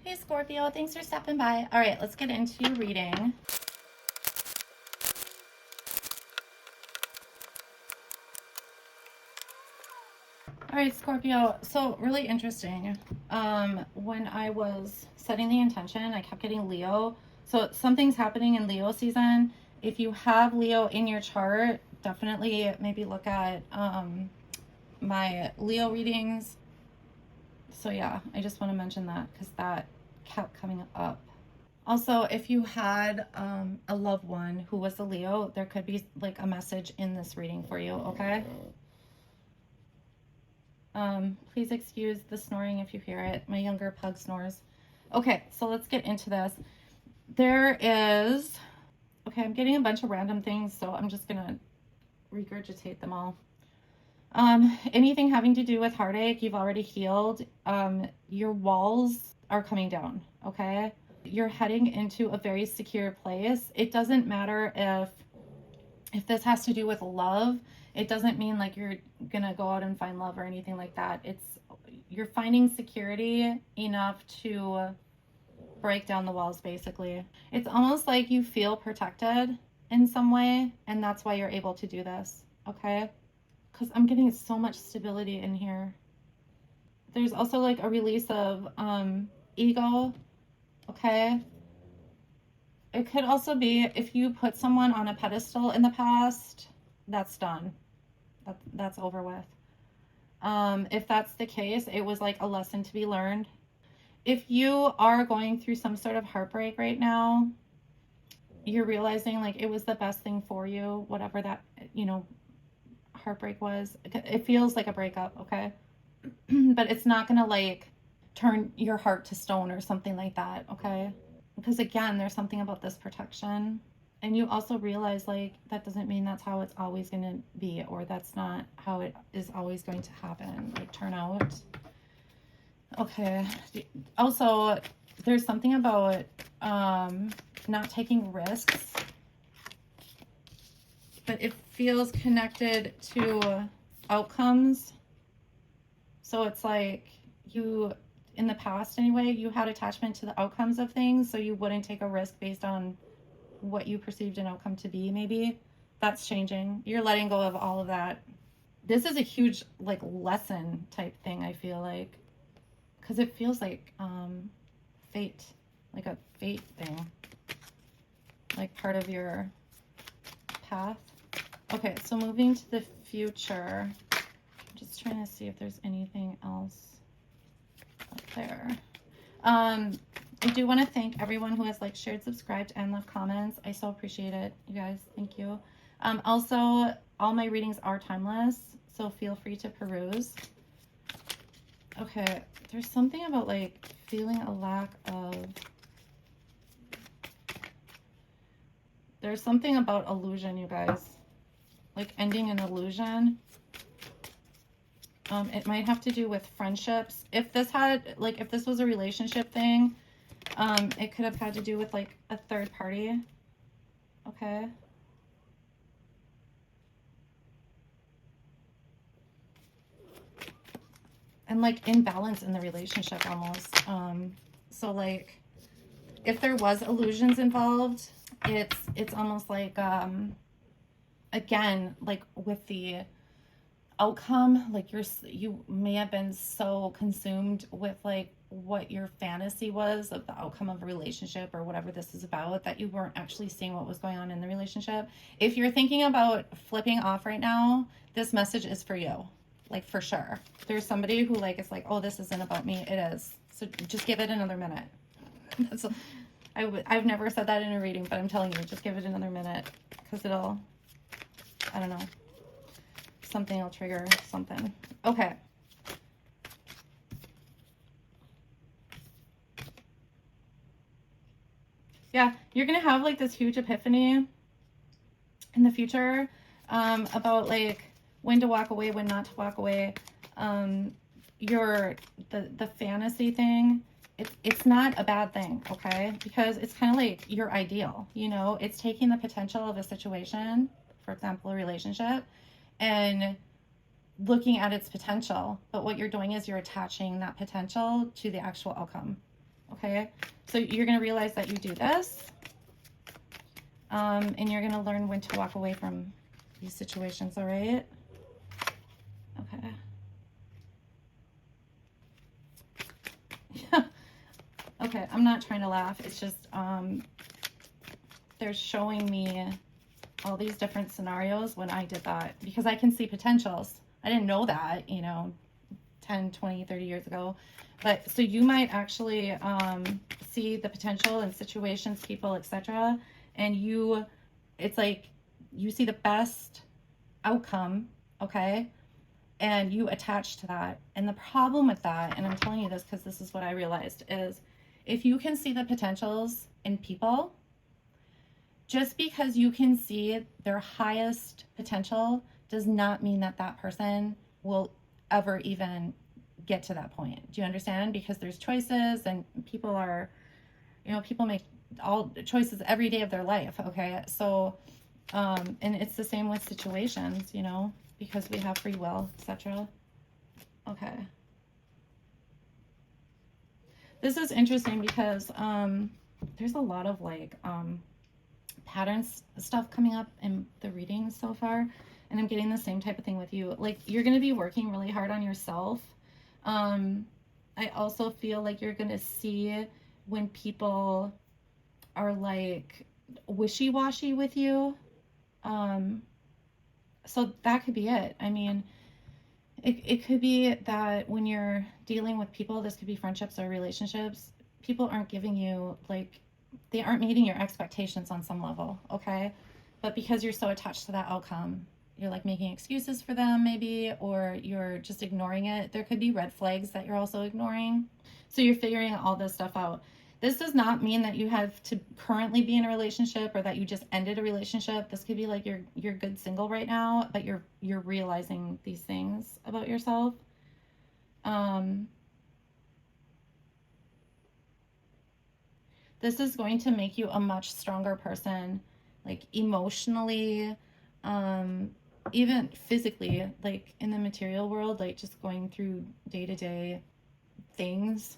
Hey Scorpio, thanks for stopping by. All right, let's get into your reading. All right, Scorpio, so really interesting. When I was setting the intention, I kept getting Leo. So something's happening in Leo season. If you have Leo in your chart, definitely maybe look at my Leo readings. So yeah, I just want to mention that because that kept coming up. Also, if you had a loved one who was a Leo, there could be like a message in this reading for you, okay? Please excuse the snoring if you hear it. My younger pug snores. Okay, so let's get into this. There is, okay, I'm getting a bunch of random things, so I'm just gonna regurgitate them all. Anything having to do with heartache, you've already healed. Your walls are coming down, okay? You're heading into a very secure place. It doesn't matter if this has to do with love. It doesn't mean like you're gonna go out and find love or anything like that. You're finding security enough to break down the walls, basically. It's almost like you feel protected in some way, and that's why you're able to do this, okay? Because I'm getting so much stability in here. There's also like a release of ego, okay? It could also be if you put someone on a pedestal in the past, that's done. That's over with. If that's the case, it was like a lesson to be learned. If you are going through some sort of heartbreak right now, you're realizing like it was the best thing for you, whatever that, heartbreak was. It feels like a breakup, okay? But it's not gonna like turn your heart to stone or something like that, okay? Because again, there's something about this protection. And you also realize like that doesn't mean that's how it's always going to be, or that's not how it is always going to happen, like turn out. Okay. Also, there's something about not taking risks, but it feels connected to outcomes. So it's like you, in the past anyway, you had attachment to the outcomes of things, so you wouldn't take a risk based on what you perceived an outcome to be. Maybe that's changing. You're letting go of all of that. This is a huge like lesson type thing, I feel like, because it feels like fate, like a fate thing, like part of your path. Okay, so moving to the future, I'm just trying to see if there's anything else up there. I do want to thank everyone who has like shared, subscribed, and left comments. I so appreciate it, you guys. Thank you. Also, all my readings are timeless, so feel free to peruse. Okay, there's something about like feeling a lack of... There's something about illusion, you guys. Like ending an illusion. It might have to do with friendships. If this was a relationship thing, it could have had to do with like a third party. Okay. And like imbalance in the relationship almost. So like if there was illusions involved, it's almost like again, like with the outcome, like you may have been so consumed with like what your fantasy was of the outcome of a relationship or whatever this is about, that you weren't actually seeing what was going on in the relationship. If you're thinking about flipping off right now, this message is for you, like for sure. There's somebody who like it's like, oh, this isn't about me. It is. So just give it another minute. I've never said that in a reading, but I'm telling you, just give it another minute, because it'll, I don't know, something will trigger something. Okay. Yeah, you're gonna have like this huge epiphany in the future about like when to walk away, when not to walk away. The fantasy thing, it's not a bad thing, okay? Because it's kind of like your ideal, it's taking the potential of a situation, for example, a relationship, and looking at its potential. But what you're doing is you're attaching that potential to the actual outcome. Okay, so you're going to realize that you do this, and you're going to learn when to walk away from these situations. All right. Okay. Okay, I'm not trying to laugh. It's just they're showing me all these different scenarios when I did that, because I can see potentials. I didn't know that, 10, 20, 30 years ago. But so you might actually see the potential in situations, people, etc. And it's like you see the best outcome, okay? And you attach to that. And the problem with that, and I'm telling you this because this is what I realized, is if you can see the potentials in people, just because you can see their highest potential does not mean that that person will ever even get to that point. Do you understand? Because there's choices, and people are, people make all choices every day of their life. Okay. So, and it's the same with situations, because we have free will, etc. Okay. This is interesting because there's a lot of patterns stuff coming up in the readings so far, and I'm getting the same type of thing with you. Like, you're going to be working really hard on yourself. I also feel like you're going to see when people are like wishy-washy with you. So that could be it. I mean, it could be that when you're dealing with people, this could be friendships or relationships, people aren't giving you, they aren't meeting your expectations on some level, okay? But because you're so attached to that outcome, you're like making excuses for them maybe, or you're just ignoring it. There could be red flags that you're also ignoring. So you're figuring all this stuff out. This does not mean that you have to currently be in a relationship or that you just ended a relationship. This could be like you're good single right now, but you're realizing these things about yourself. This is going to make you a much stronger person, like emotionally, even physically, like in the material world, like just going through day-to-day things.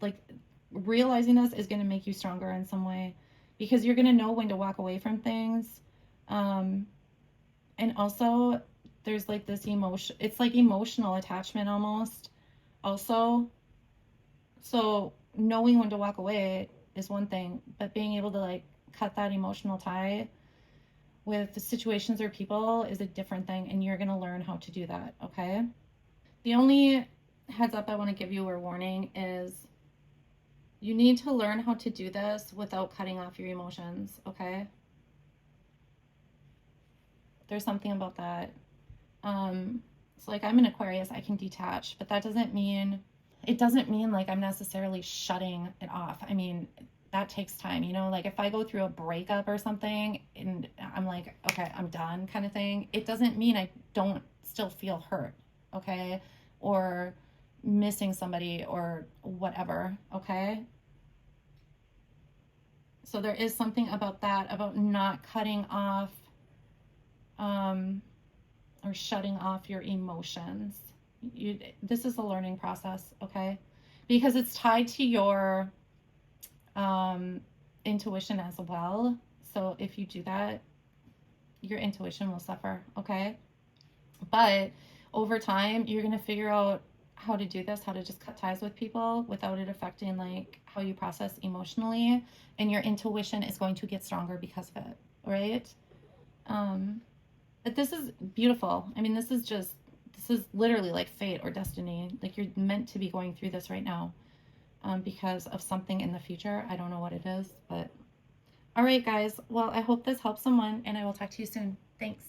Like realizing this is going to make you stronger in some way, because you're going to know when to walk away from things. And also there's like this emotion, it's like emotional attachment almost also. So knowing when to walk away is one thing, but being able to like cut that emotional tie with the situations or people is a different thing, and you're going to learn how to do that, okay? The only heads up I want to give you, or warning, is you need to learn how to do this without cutting off your emotions, okay? There's something about that. So like, I'm an Aquarius, I can detach, but that doesn't mean, it doesn't mean like I'm necessarily shutting it off. I mean, that takes time, like if I go through a breakup or something and I'm like, okay, I'm done kind of thing, it doesn't mean I don't still feel hurt, okay? Or missing somebody or whatever, okay? So there is something about that, about not cutting off or shutting off your emotions. This is a learning process, okay? Because it's tied to your intuition as well. So if you do that, your intuition will suffer, okay? But over time, you're going to figure out how to do this, how to just cut ties with people without it affecting like how you process emotionally, and your intuition is going to get stronger because of it, right? But this is beautiful. I mean, this is literally like fate or destiny. Like, you're meant to be going through this right now, because of something in the future. I don't know what it is, but all right, guys. Well, I hope this helps someone, and I will talk to you soon. Thanks.